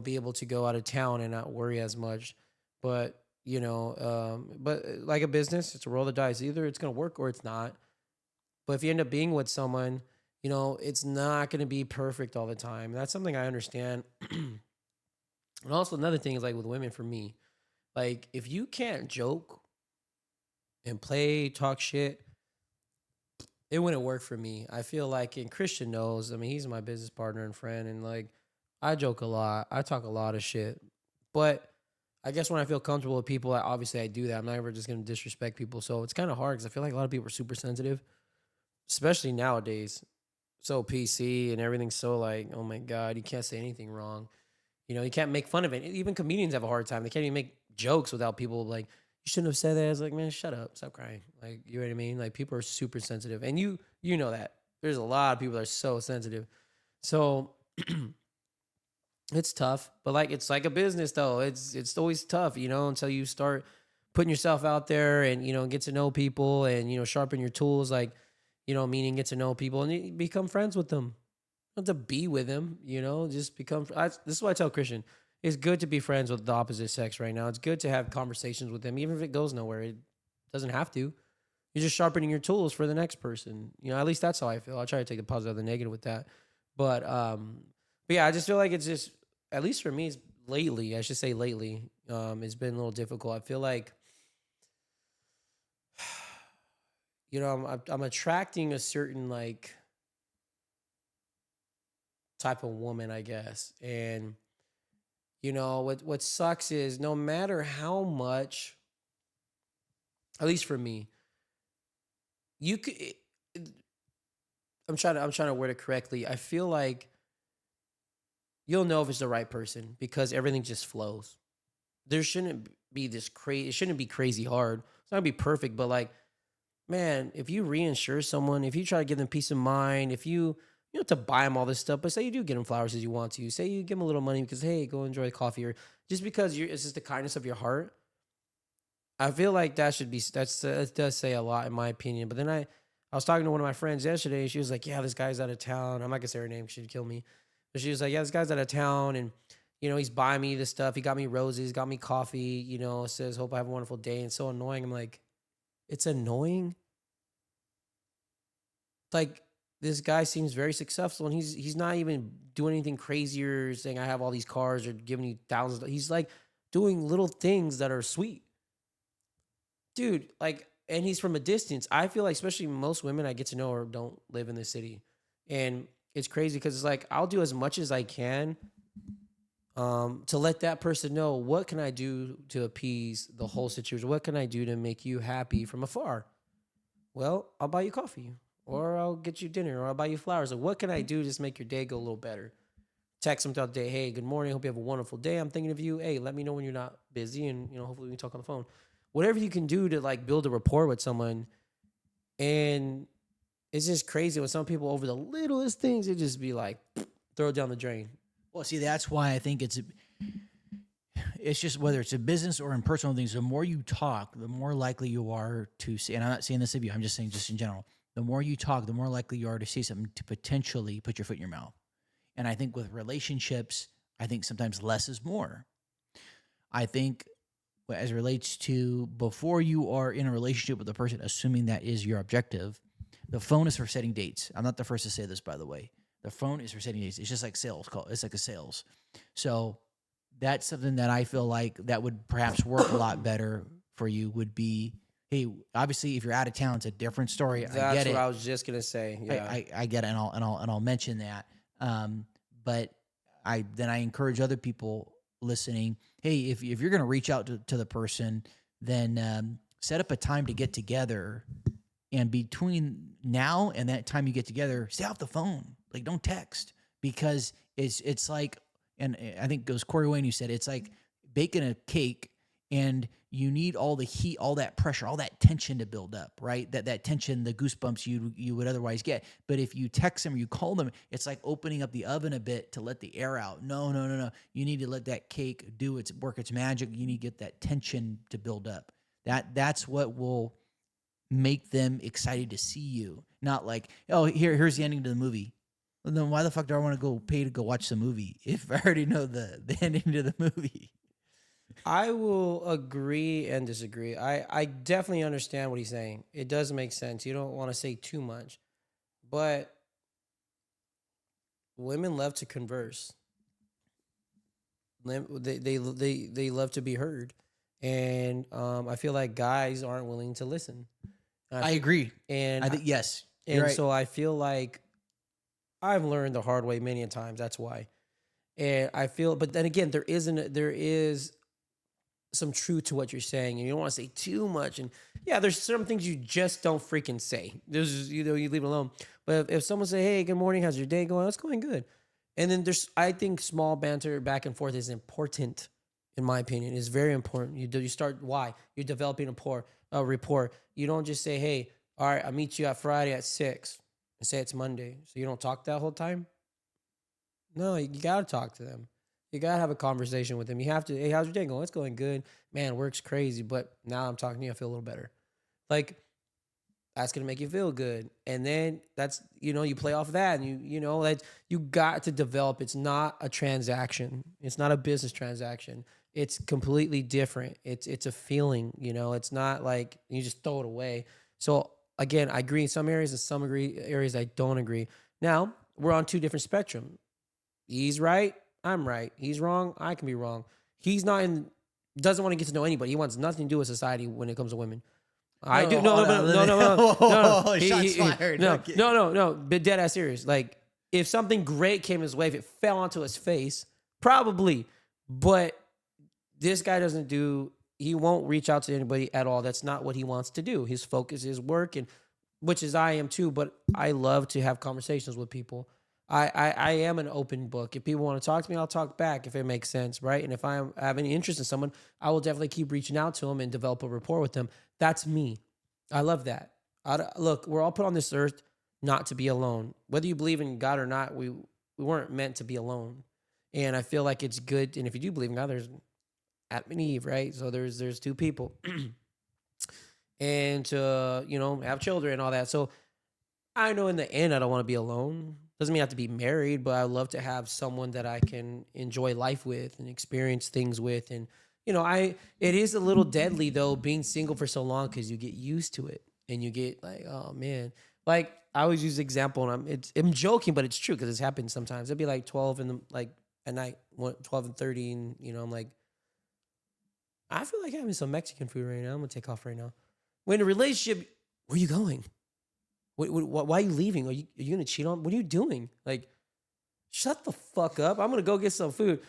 be able to go out of town and not worry as much. But like a business, it's a roll of the dice. Either it's gonna work or it's not. But if you end up being with someone, it's not gonna be perfect all the time. That's something I understand. And also another thing is like with women for me, like if you can't joke and play, talk shit, it wouldn't work for me. I feel like, and Christian knows, I mean, he's my business partner and friend, and like I joke a lot, I talk a lot of shit. But I guess when I feel comfortable with people, obviously I do that. I'm not ever just gonna disrespect people. So it's kind of hard because I feel like a lot of people are super sensitive, especially nowadays. So PC and everything's so like, oh my God, you can't say anything wrong. You can't make fun of it. Even comedians have a hard time. They can't even make jokes without people like, you shouldn't have said that. It's like, man, shut up, stop crying. Like, you know what I mean? Like, people are super sensitive, and you know that. There's a lot of people that are so sensitive. So it's tough, but like it's like a business though. It's always tough, until you start putting yourself out there and get to know people and sharpen your tools, like meaning get to know people and you become friends with them. Not to be with them, just become. This is why I tell Christian, it's good to be friends with the opposite sex right now. It's good to have conversations with them, even if it goes nowhere. It doesn't have to. You're just sharpening your tools for the next person. At least that's how I feel. I try to take the positive and the negative with that. But yeah, I just feel like it's just, at least for me, it's lately, I should say lately, it's been a little difficult. I feel like, I'm attracting a certain like type of woman, I guess. And what sucks is no matter how much, at least for me, you could. I'm trying to word it correctly. I feel like you'll know if it's the right person because everything just flows. There shouldn't be this crazy. It shouldn't be crazy hard. It's not gonna be perfect, but like, man, if you reinsure someone, if you try to give them peace of mind, if you don't have to buy them all this stuff, but say you do get them flowers as you want to, say you give them a little money because hey, go enjoy coffee, or just because it's just the kindness of your heart. I feel like that should be that does say a lot in my opinion. But then I was talking to one of my friends yesterday. She was like, "Yeah, this guy's out of town." I'm not gonna say her name; she'd kill me. But she was like, "Yeah, this guy's out of town, and he's buying me this stuff. He got me roses, got me coffee. Says hope I have a wonderful day." And so annoying. I'm like, it's annoying. Like this guy seems very successful, and he's not even doing anything crazier, saying I have all these cars or giving you thousands. He's like doing little things that are sweet, dude. Like, and he's from a distance. I feel like, especially most women I get to know or don't live in the city, and it's crazy because it's like I'll do as much as I can to let that person know what can I do to appease the whole situation. What can I do to make you happy from afar? Well, I'll buy you coffee, or I'll get you dinner, or I'll buy you flowers. Like, what can I do to just make your day go a little better? Text them throughout the day. Hey, good morning. Hope you have a wonderful day. I'm thinking of you. Hey, let me know when you're not busy, and hopefully we can talk on the phone. Whatever you can do to like build a rapport with someone, and it's just crazy when some people over the littlest things it just be like throw it down the drain. Well, see, that's why I think it's just whether it's a business or in personal things. The more you talk, the more likely you are to see. And I'm not saying this of you. I'm just saying just in general. The more you talk, the more likely you are to see something to potentially put your foot in your mouth. And I think with relationships, I think sometimes less is more. I think as it relates to before you are in a relationship with a person, assuming that is your objective, the phone is for setting dates. I'm not the first to say this, by the way. The phone is for setting dates. It's just like sales call. It's like a sales. So that's something that I feel like that would perhaps work a lot better for you would be, hey, obviously if you're out of town, it's a different story. I That's get what it. I was just gonna say. Yeah. I get it, and I'll mention that. But I encourage other people listening. Hey, if you're going to reach out to the person, then set up a time to get together. And between now and that time you get together, stay off the phone. Like don't text because it's like, and I think it was Corey Wayne who said it's like baking a cake and you need all the heat, all that pressure, all that tension to build up, right? That tension, the goosebumps you would otherwise get. But if you text them or you call them, it's like opening up the oven a bit to let the air out. No, no, no, no. You need to let that cake do its work, its magic. You need to get that tension to build up. That's what will make them excited to see you. Not like, oh, here's the ending to the movie. Well, then why the fuck do I want to go pay to go watch the movie if I already know the ending to the movie? I will agree and disagree. I definitely understand what he's saying. It does make sense. You don't want to say too much, but women love to converse. They love to be heard, and I feel like guys aren't willing to listen. I agree. And I think yes, you're and right. so I feel like I've learned the hard way many a times. That's why, and I feel. But then again, there is some truth to what you're saying, and you don't want to say too much. And yeah, there's some things you just don't freaking say. There's you leave it alone. But if someone say, "Hey, good morning, how's your day going?" It's going good. And then I think small banter back and forth is important, in my opinion. It's very important. You start why you're developing a rapport. You don't just say, "Hey, all right, I'll meet you at Friday at 6," and say it's Monday. So you don't talk that whole time. No, you gotta talk to them. You gotta have a conversation with them. You have to. Hey, how's your day going? It's going good. Man, work's crazy, but now I'm talking to you. I feel a little better. Like that's gonna make you feel good, and then that's you play off of that, and that you got to develop. It's not a transaction. It's not a business transaction. It's completely different. It's a feeling. It's not like you just throw it away. So again, I agree in some areas, and some areas I don't agree. Now we're on two different spectrum. He's right. I'm right. He's wrong. I can be wrong. He's not in. Doesn't want to get to know anybody. He wants nothing to do with society when it comes to women. I do. No, hold no, on, no, no, no, no, no, no. shots fired. No, Okay. no, no, no. But dead ass serious. Like, if something great came his way, if it fell onto his face, probably. But this guy doesn't do. He won't reach out to anybody at all. That's not what he wants to do. His focus is work, and which is I am too. But I love to have conversations with people. I am an open book. If people want to talk to me, I'll talk back if it makes sense, right? And if I have any interest in someone, I will definitely keep reaching out to them and develop a rapport with them. That's me. I love that. Look, we're all put on this earth not to be alone. Whether you believe in God or not, we weren't meant to be alone. And I feel like it's good. And if you do believe in God, there's Adam and Eve, right? So there's two people, and to have children and all that. So I know in the end I don't want to be alone. Doesn't mean I have to be married, but I love to have someone that I can enjoy life with and experience things with. And it is a little deadly though being single for so long because you get used to it and you get like, oh man. Like I always use the example, and I'm joking, but it's true because it's happened sometimes. It'd be like 12 in the at night, 12 and 30, and I'm like, I feel like having some Mexican food right now. I'm gonna take off right now. When in a relationship, where are you going? Why are you leaving? Are you gonna cheat on? What are you doing? Like, shut the fuck up. I'm gonna go get some food.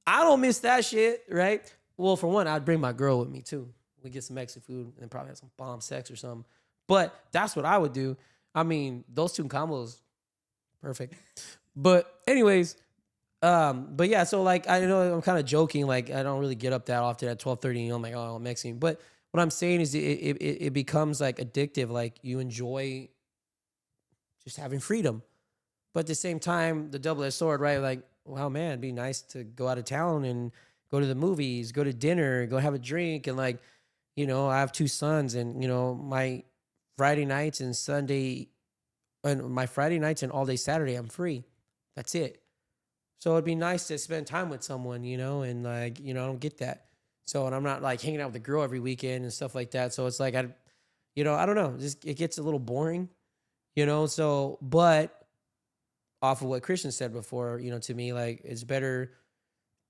I don't miss that shit, right? Well, for one, I'd bring my girl with me too. We get some Mexican food and probably have some bomb sex or something. But that's what I would do. I mean, those two combos, perfect. But anyways, but yeah, so like I know I'm kind of joking, like I don't really get up that often at 12:30, I'm like, oh, I'm Mexican. But what I'm saying is it becomes like addictive, like you enjoy just having freedom. But at the same time, the double-edged sword, right? Like, wow, man, it'd be nice to go out of town and go to the movies, go to dinner, go have a drink. And like, I have two sons, and my Friday nights and Sunday, and my Friday nights and all day Saturday, I'm free. That's it. So it'd be nice to spend time with someone, and like, I don't get that. So, and I'm not like hanging out with a girl every weekend and stuff like that. So it's like, I don't know, just it gets a little boring, So, but off of what Christian said before, to me, like it's better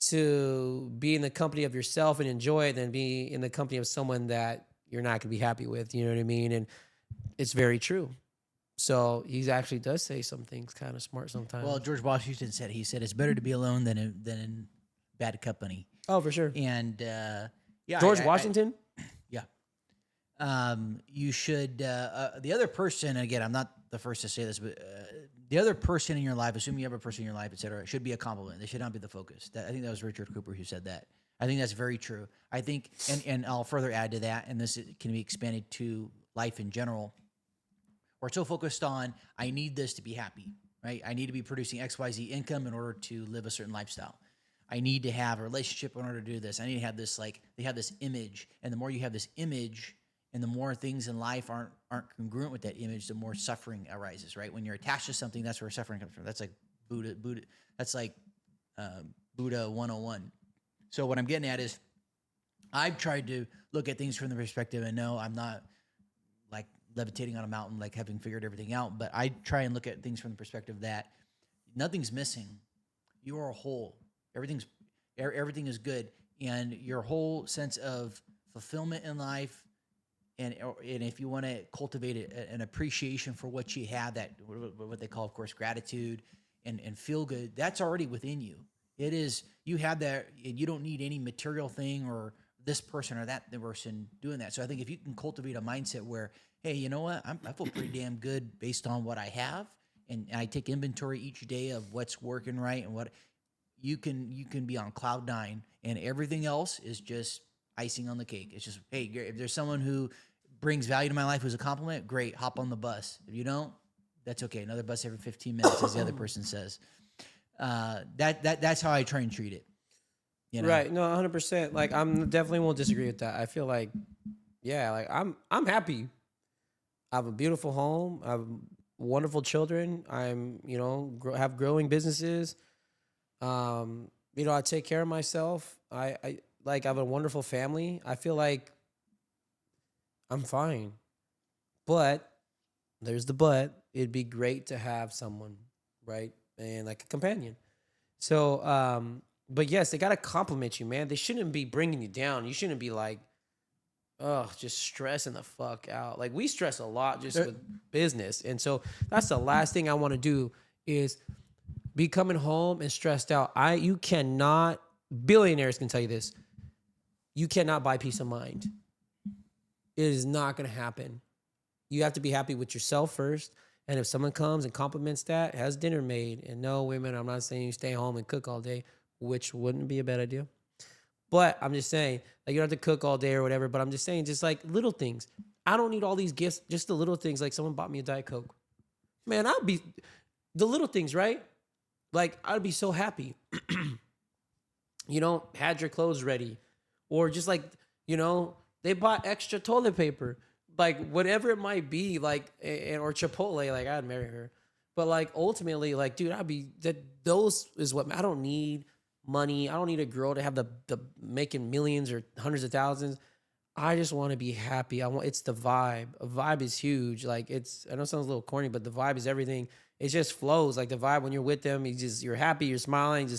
to be in the company of yourself and enjoy it than be in the company of someone that you're not gonna be happy with. You know what I mean? And it's very true. So he actually does say some things kind of smart sometimes. Well, George Washington said it's better to be alone than in bad company. Oh, for sure. And yeah, George Washington. Yeah. You should the other person. Again, I'm not the first to say this, but the other person in your life, assuming you have a person in your life, etc., should be a compliment. They should not be the focus. I think that was Richard Cooper who said that. I think that's very true. I think, and I'll further add to that, and this can be expanded to life in general. We're so focused on, I need this to be happy, right? I need to be producing XYZ income in order to live a certain lifestyle. I need to have a relationship in order to do this. I need to have this, like, they have this image. And the more you have this image and the more things in life aren't congruent with that image, the more suffering arises, right? When you're attached to something, that's where suffering comes from. That's like Buddha, that's like Buddha 101. So what I'm getting at is I've tried to look at things from the perspective, and no, I'm not like levitating on a mountain, like having figured everything out, but I try and look at things from the perspective that nothing's missing. You are a whole. Everything is good, and your whole sense of fulfillment in life, and if you want to cultivate an appreciation for what you have, that what they call, of course, gratitude and feel good, that's already within you. It is, you have that, and you don't need any material thing or this person or that person doing that. So I think if you can cultivate a mindset where, hey, you know what, I feel pretty damn good based on what I have, and I take inventory each day of what's working right and what you can be on cloud nine, and everything else is just icing on the cake. It's just, hey, if there's someone who brings value to my life who's a compliment, great, hop on the bus. If you don't, that's okay. Another bus every 15 minutes, as the other person says. That's how I try and treat it. You know? Right. No, 100%. Like, I'm definitely won't disagree with that. I feel like, yeah, like I'm happy. I have a beautiful home. I have wonderful children. I'm, have growing businesses. I take care of myself. I like, I have a wonderful family. I feel like I'm fine. But there's the but. It'd be great to have someone, right? And like a companion. So, but yes, they got to compliment you, man. They shouldn't be bringing you down. You shouldn't be like, oh, just stressing the fuck out. Like, we stress a lot just with business. And so that's the last thing I want to do is be coming home and stressed out. You cannot, billionaires can tell you this, you cannot buy peace of mind. It is not going to happen. You have to be happy with yourself first. And if someone comes and compliments that, has dinner made, and no, women, I'm not saying you stay home and cook all day, which wouldn't be a bad idea. But I'm just saying, like, you don't have to cook all day or whatever, but I'm just saying, just like little things. I don't need all these gifts, just the little things. Like, someone bought me a Diet Coke. Man, the little things, right? Like, I'd be so happy. Had your clothes ready. Or just like, they bought extra toilet paper. Like, whatever it might be, like, or Chipotle, like, I'd marry her. But like, ultimately, like, dude, those is what, I don't need money. I don't need a girl to have the making millions or hundreds of thousands. I just want to be happy. It's the vibe. A vibe is huge. Like, I know it sounds a little corny, but the vibe is everything. It just flows. Like, the vibe when you're with them, you're happy, you're smiling.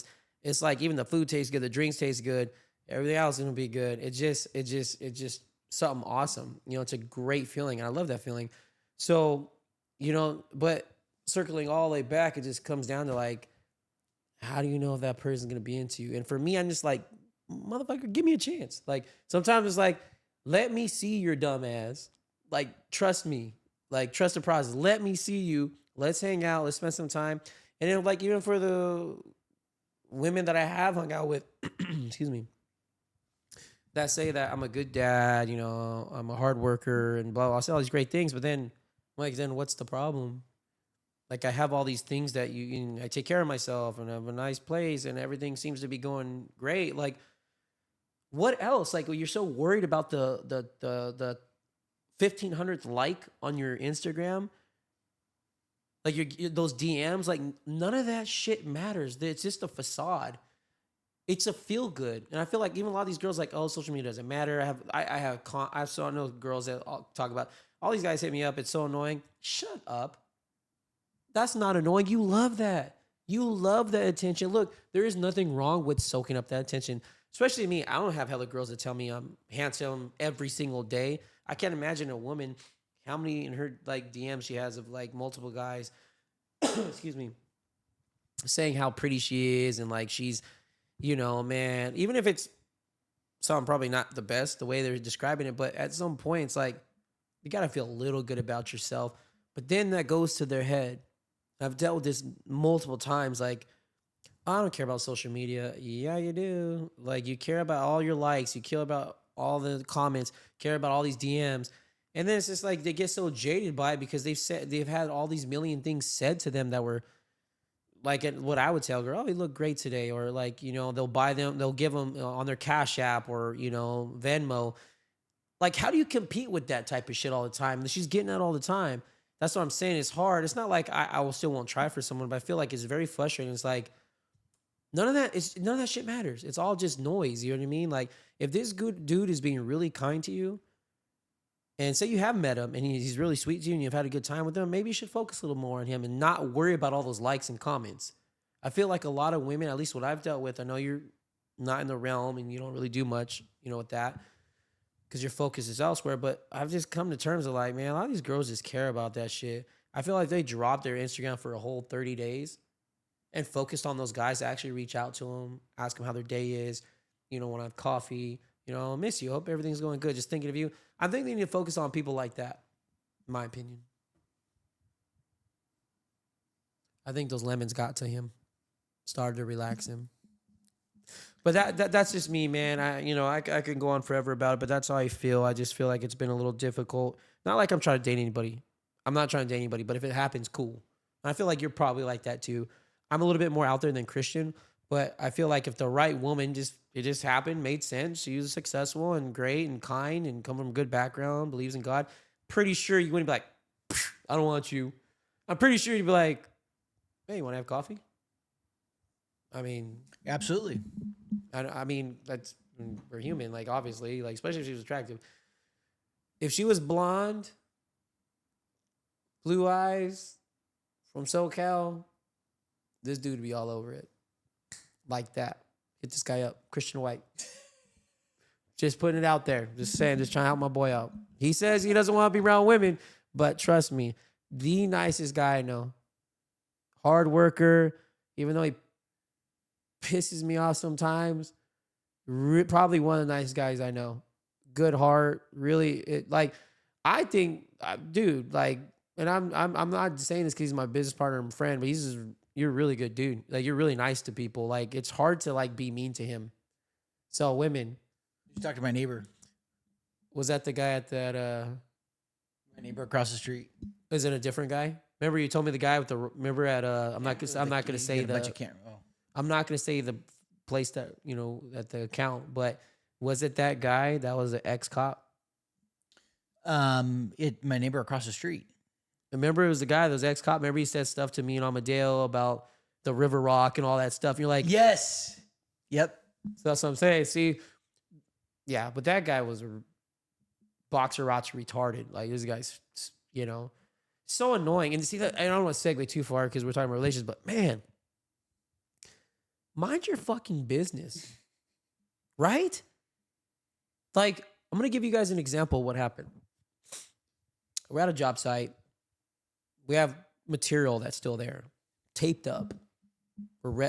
It's like, even the food tastes good, the drinks taste good, everything else is gonna be good. It just something awesome. It's a great feeling, and I love that feeling. So, but circling all the way back, it just comes down to, like, how do you know if that person's gonna be into you? And for me, I'm just like, motherfucker, give me a chance. Like, sometimes it's like, let me see your dumb ass. Like, trust me. Like, trust the process. Let me see you. Let's hang out. Let's spend some time. And then, like, even for the women that I have hung out with, excuse me, that say that I'm a good dad, I'm a hard worker and blah, blah. I say all these great things, but then, like, then what's the problem? Like, I have all these things that I take care of myself and I have a nice place and everything seems to be going great. Like, what else? Like, you're so worried about the 1500th like on your Instagram, like those DMs, like, none of that shit matters. It's just a facade. It's a feel good, and I feel like even a lot of these girls, like, oh, social media doesn't matter. I know girls that talk about, all these guys hit me up. It's so annoying. Shut up. That's not annoying. You love that. You love that attention. Look, there is nothing wrong with soaking up that attention. Especially me. I don't have hella girls that tell me I'm handsome every single day. I can't imagine a woman, how many in her, like, DM she has of, like, multiple guys, excuse me, saying how pretty she is and, like, she's, man, even if it's something probably not the best the way they're describing it, but at some point it's like, you got to feel a little good about yourself. But then that goes to their head. I've dealt with this multiple times. Like, I don't care about social media. Yeah, you do. Like you care about all your likes, you care about all the comments, care about all these DMs. And then it's just like they get so jaded by it because they've had all these million things said to them that were like what I would tell a girl, oh, you look great today. Or like, they'll give them on their Cash App or, Venmo. Like, how do you compete with that type of shit all the time? She's getting that all the time. That's what I'm saying. It's hard. It's not like I will still won't try for someone, but I feel like it's very frustrating. It's like, none of that shit matters. It's all just noise. You know what I mean? Like if this good dude is being really kind to you, and say you have met him and he's really sweet to you and you've had a good time with him, maybe you should focus a little more on him and not worry about all those likes and comments. I feel like a lot of women, at least what I've dealt with, I know you're not in the realm and you don't really do much, with that because your focus is elsewhere. But I've just come to terms with like, man, a lot of these girls just care about that shit. I feel like they dropped their Instagram for a whole 30 days and focused on those guys that actually reach out to them, ask them how their day is, want to have coffee, I miss you. Hope everything's going good. Just thinking of you. I think they need to focus on people like that, in my opinion. I think those lemons got to him, started to relax him. But that's just me, man. I can go on forever about it, but that's how I feel. I just feel like it's been a little difficult. Not like I'm trying to date anybody. I'm not trying to date anybody, but if it happens, cool. And I feel like you're probably like that too. I'm a little bit more out there than Christian, but I feel like if the right woman it just happened, made sense. She was successful and great and kind and come from a good background, believes in God. Pretty sure you wouldn't be like, I don't want you. I'm pretty sure you'd be like, hey, you want to have coffee? I mean, Absolutely. I mean, we're human, like obviously, like especially if she was attractive. If she was blonde, blue eyes, from SoCal, this dude would be all over it. Like that. Hit this guy up. Christian White. Just putting it out there. Just saying, just trying to help my boy out. He says he doesn't want to be around women, but trust me, the nicest guy I know. Hard worker, even though he pisses me off sometimes. Probably one of the nicest guys I know. Good heart. Really, I think, dude, like, and I'm not saying this because he's my business partner and friend, but you're a really good dude. Like you're really nice to people. Like it's hard to like be mean to him. So women. You talk to my neighbor. Was that the guy at that? My neighbor across the street. Is it a different guy? Remember you told me the guy with the. Remember at I'm not gonna say the. I'm not gonna say the place that at the account, but was it that guy that was an ex-cop? My neighbor across the street. Remember, it was the guy that was ex-cop. Remember, he said stuff to me and Amadeo about the River Rock and all that stuff. And you're like, yes, yep. So that's what I'm saying. See, yeah, but that guy was a boxer retarded. Like this guy's, so annoying. And see that I don't want to segue too far because we're talking about relations, but man, mind your fucking business, right? Like I'm gonna give you guys an example of what happened. We're at a job site. We have material that's still there, taped up. I'm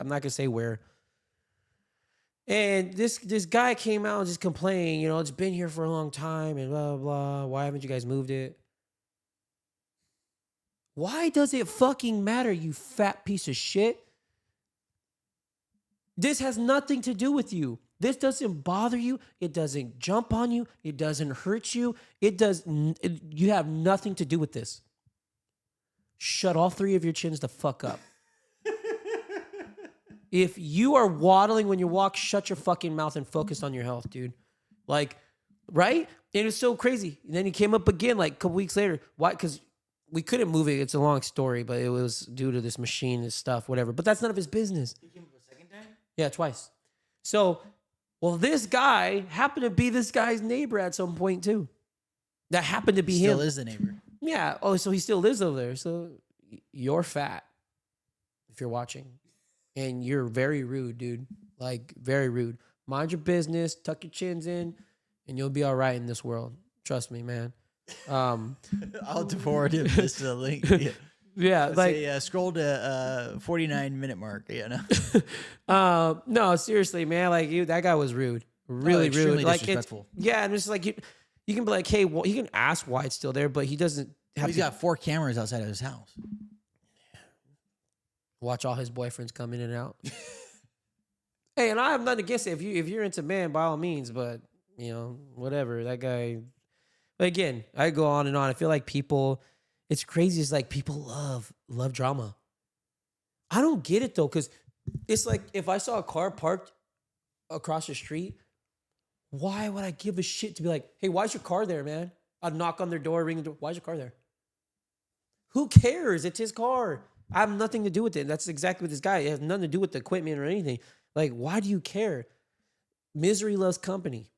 not gonna say where. And this guy came out and just complaining, it's been here for a long time and blah, blah, blah. Why haven't you guys moved it? Why does it fucking matter, you fat piece of shit? This has nothing to do with you. This doesn't bother you. It doesn't jump on you. It doesn't hurt you. You have nothing to do with this. Shut all three of your chins the fuck up. If you are waddling when you walk, shut your fucking mouth and focus on your health, dude. Like, right? And it's so crazy. And then he came up again like a couple weeks later. Why? Because we couldn't move it. It's a long story, but it was due to this machine and stuff, whatever. But that's none of his business. He came up a second time? Yeah, twice. So, well, this guy happened to be this guy's neighbor at some point too. That happened to be him. Still is the neighbor. Yeah. Oh, so he still lives over there. So you're fat if you're watching. And you're very rude, dude. Like, very rude. Mind your business. Tuck your chins in. And you'll be all right in this world. Trust me, man. I'll forward him this to the link. Yeah. Yeah, like say, scroll to 49-minute mark. No. No, seriously, man. Like that guy was rude, really rude. Like disrespectful. And it's like you can be like, hey, well, you can ask why it's still there, but he doesn't have. He's got 4 cameras outside of his house. Watch all his boyfriends come in and out. Hey, and I have nothing against it. If you're into men, by all means, but whatever. That guy. But again, I go on and on. I feel like people, it's crazy. It's like people love drama. I don't get it though, because it's like if I saw a car parked across the street, why would I give a shit to be like, hey, why's your car there, man? I'd knock on their door, ring the door. Why's your car there? Who cares? It's his car. I have nothing to do with it. That's exactly what this guy. It has nothing to do with the equipment or anything. Like, why do you care? Misery loves company.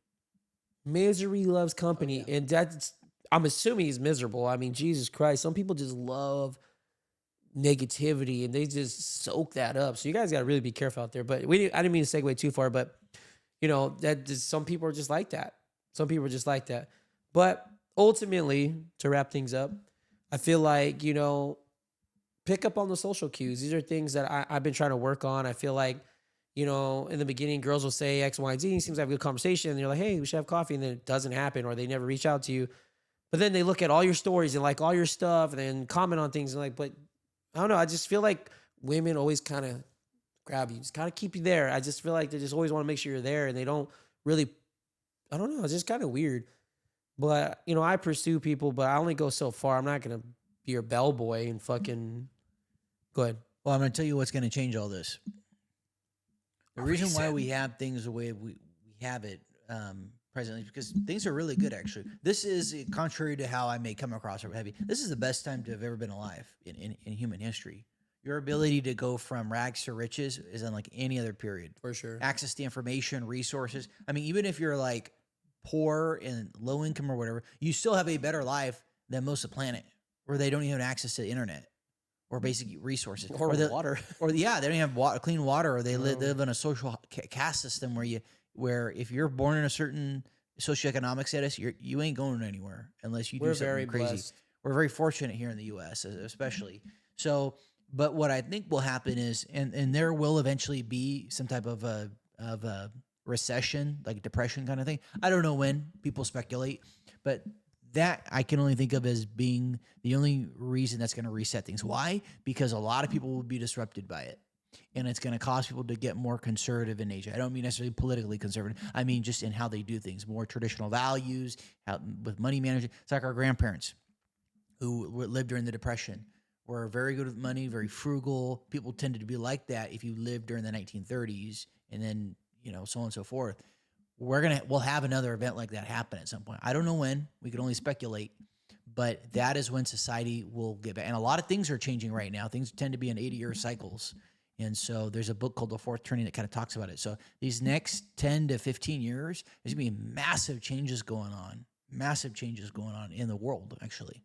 Misery loves company. And that's, I'm assuming he's miserable. I mean, Jesus Christ. Some people just love negativity and they just soak that up. So you guys got to really be careful out there. But I didn't mean to segue too far, but that just, some people are just like that. Some people are just like that. But ultimately, to wrap things up, I feel like, pick up on the social cues. These are things that I've been trying to work on. I feel like, in the beginning, girls will say X, Y, and Z. It seems to have a good conversation. And you're like, hey, we should have coffee. And then it doesn't happen, or they never reach out to you. But then they look at all your stories and like all your stuff and then comment on things. And like, but I don't know. I just feel like women always kind of grab you, just kind of keep you there. I just feel like they just always want to make sure you're there. And they don't really, I don't know. It's just kind of weird. But, I pursue people, but I only go so far. I'm not going to be your bellboy and fucking, go ahead. Well, I'm going to tell you what's going to change all this. The reason why we have things the way we have it presently is because things are really good, actually. This is, contrary to how I may come across or heavy, this is the best time to have ever been alive in human history. Your ability to go from rags to riches is unlike any other period. For sure. Access to information, resources. I mean, even if you're like poor and low income or whatever, you still have a better life than most of the planet where they don't even have access to the internet or basic resources. Or water. Or they don't have clean water, or they live in a social caste system where if you're born in a certain socioeconomic status, you ain't going anywhere unless you do something crazy. Blessed. We're very fortunate here in the U.S. especially. So, but what I think will happen is, and there will eventually be some type of a recession, like depression kind of thing. I don't know when. People speculate, but that I can only think of as being the only reason that's going to reset things. Why? Because a lot of people will be disrupted by it. And it's going to cause people to get more conservative in nature. I don't mean necessarily politically conservative. I mean just in how they do things, more traditional values, with money management. It's like our grandparents who lived during the Depression were very good with money, very frugal. People tended to be like that if you lived during the 1930s and then, so on and so forth. We'll have another event like that happen at some point. I don't know when. We can only speculate. But that is when society will get back. And a lot of things are changing right now. Things tend to be in 80-year cycles. And so there's a book called The Fourth Turning that kind of talks about it. So these next 10 to 15 years, there's going to be massive changes going on in the world, actually.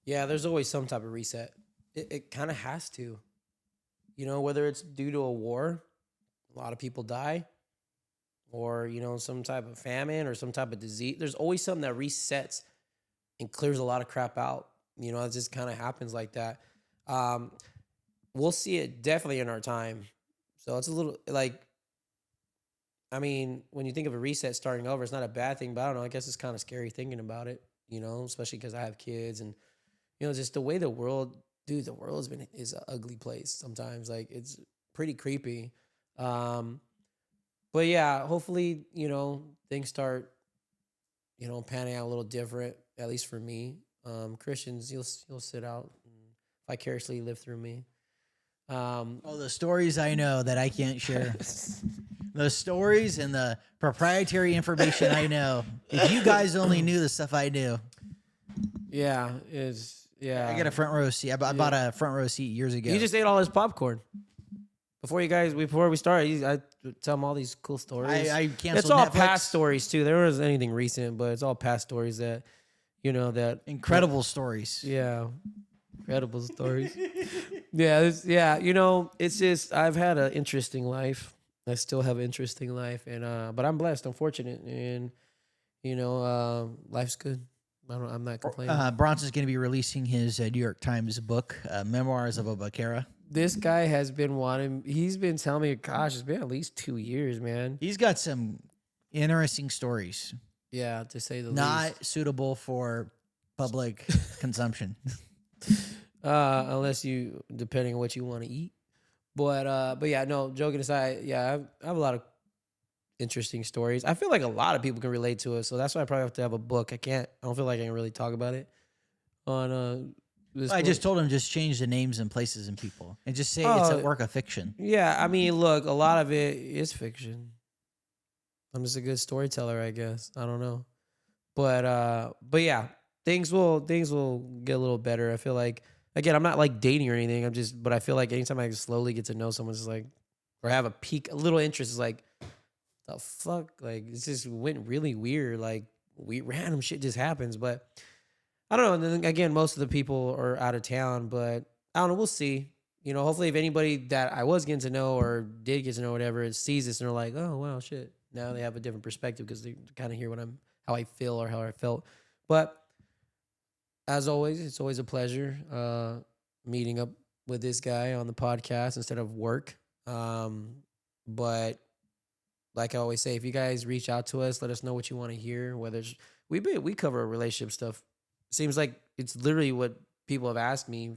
Yeah, there's always some type of reset. It kind of has to. Whether it's due to a war, a lot of people die, or, some type of famine or some type of disease. There's always something that resets and clears a lot of crap out. It just kind of happens like that. We'll see it definitely in our time. So it's a little like, I mean, when you think of a reset starting over, it's not a bad thing, but I don't know. I guess it's kind of scary thinking about it, especially because I have kids and, just the way the world is an ugly place sometimes. Like it's pretty creepy. But yeah, hopefully, things start, panning out a little different, at least for me. Christians, you'll sit out and vicariously live through me. The stories I know that I can't share. The stories and the proprietary information I know. If you guys only knew the stuff I knew. Yeah, I got a front row seat. I bought a front row seat years ago. You just ate all his popcorn. Before we started, I tell them all these cool stories. I canceled It's all Netflix. past stories too. There wasn't anything recent, but it's all past stories that, that incredible stories. Yeah, incredible stories. It's just I've had an interesting life. I still have an interesting life, and but I'm blessed. I'm fortunate, and life's good. I'm not complaining. Bronson's going to be releasing his New York Times book, Memoirs of a Vaquera. This guy has been he's been telling me, gosh, it's been at least 2 years, man. He's got some interesting stories. Yeah, to say the least. Not suitable for public consumption. Unless you, depending on what you want to eat. But yeah, no, joking aside, yeah, I have a lot of interesting stories. I feel like a lot of people can relate to it, so that's why I probably have to have a book. I don't feel like I can really talk about it on this Well, I just point. told him just change the names and places and people, and just say it's a Oh, work of fiction. yeah, I mean, look, a lot of it is fiction. I'm just a good storyteller, I guess. I don't know. But yeah, things will get a little better. I feel like, again, I'm not like dating or anything. But I feel like anytime I slowly get to know someone, it's like, or have a little interest, is like, the fuck, like it just went really weird. Like, random shit just happens. But I don't know. And then again, most of the people are out of town, but I don't know. We'll see. Hopefully, if anybody that I was getting to know or did get to know, whatever, sees this and they're like, "Oh wow, shit!" Now they have a different perspective because they kind of hear how I feel or how I felt. But as always, it's always a pleasure meeting up with this guy on the podcast instead of work. But like I always say, if you guys reach out to us, let us know what you want to hear. Whether it's, we cover relationship stuff. Seems like it's literally what people have asked me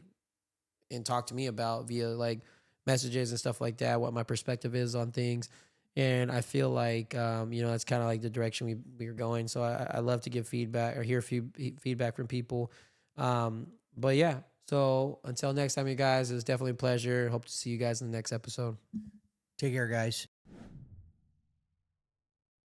and talked to me about via like messages and stuff like that. What my perspective is on things, and I feel like that's kind of like the direction we are going. So I love to give feedback or hear feedback from people. But yeah, so until next time, you guys, it was definitely a pleasure. Hope to see you guys in the next episode. Take care, guys.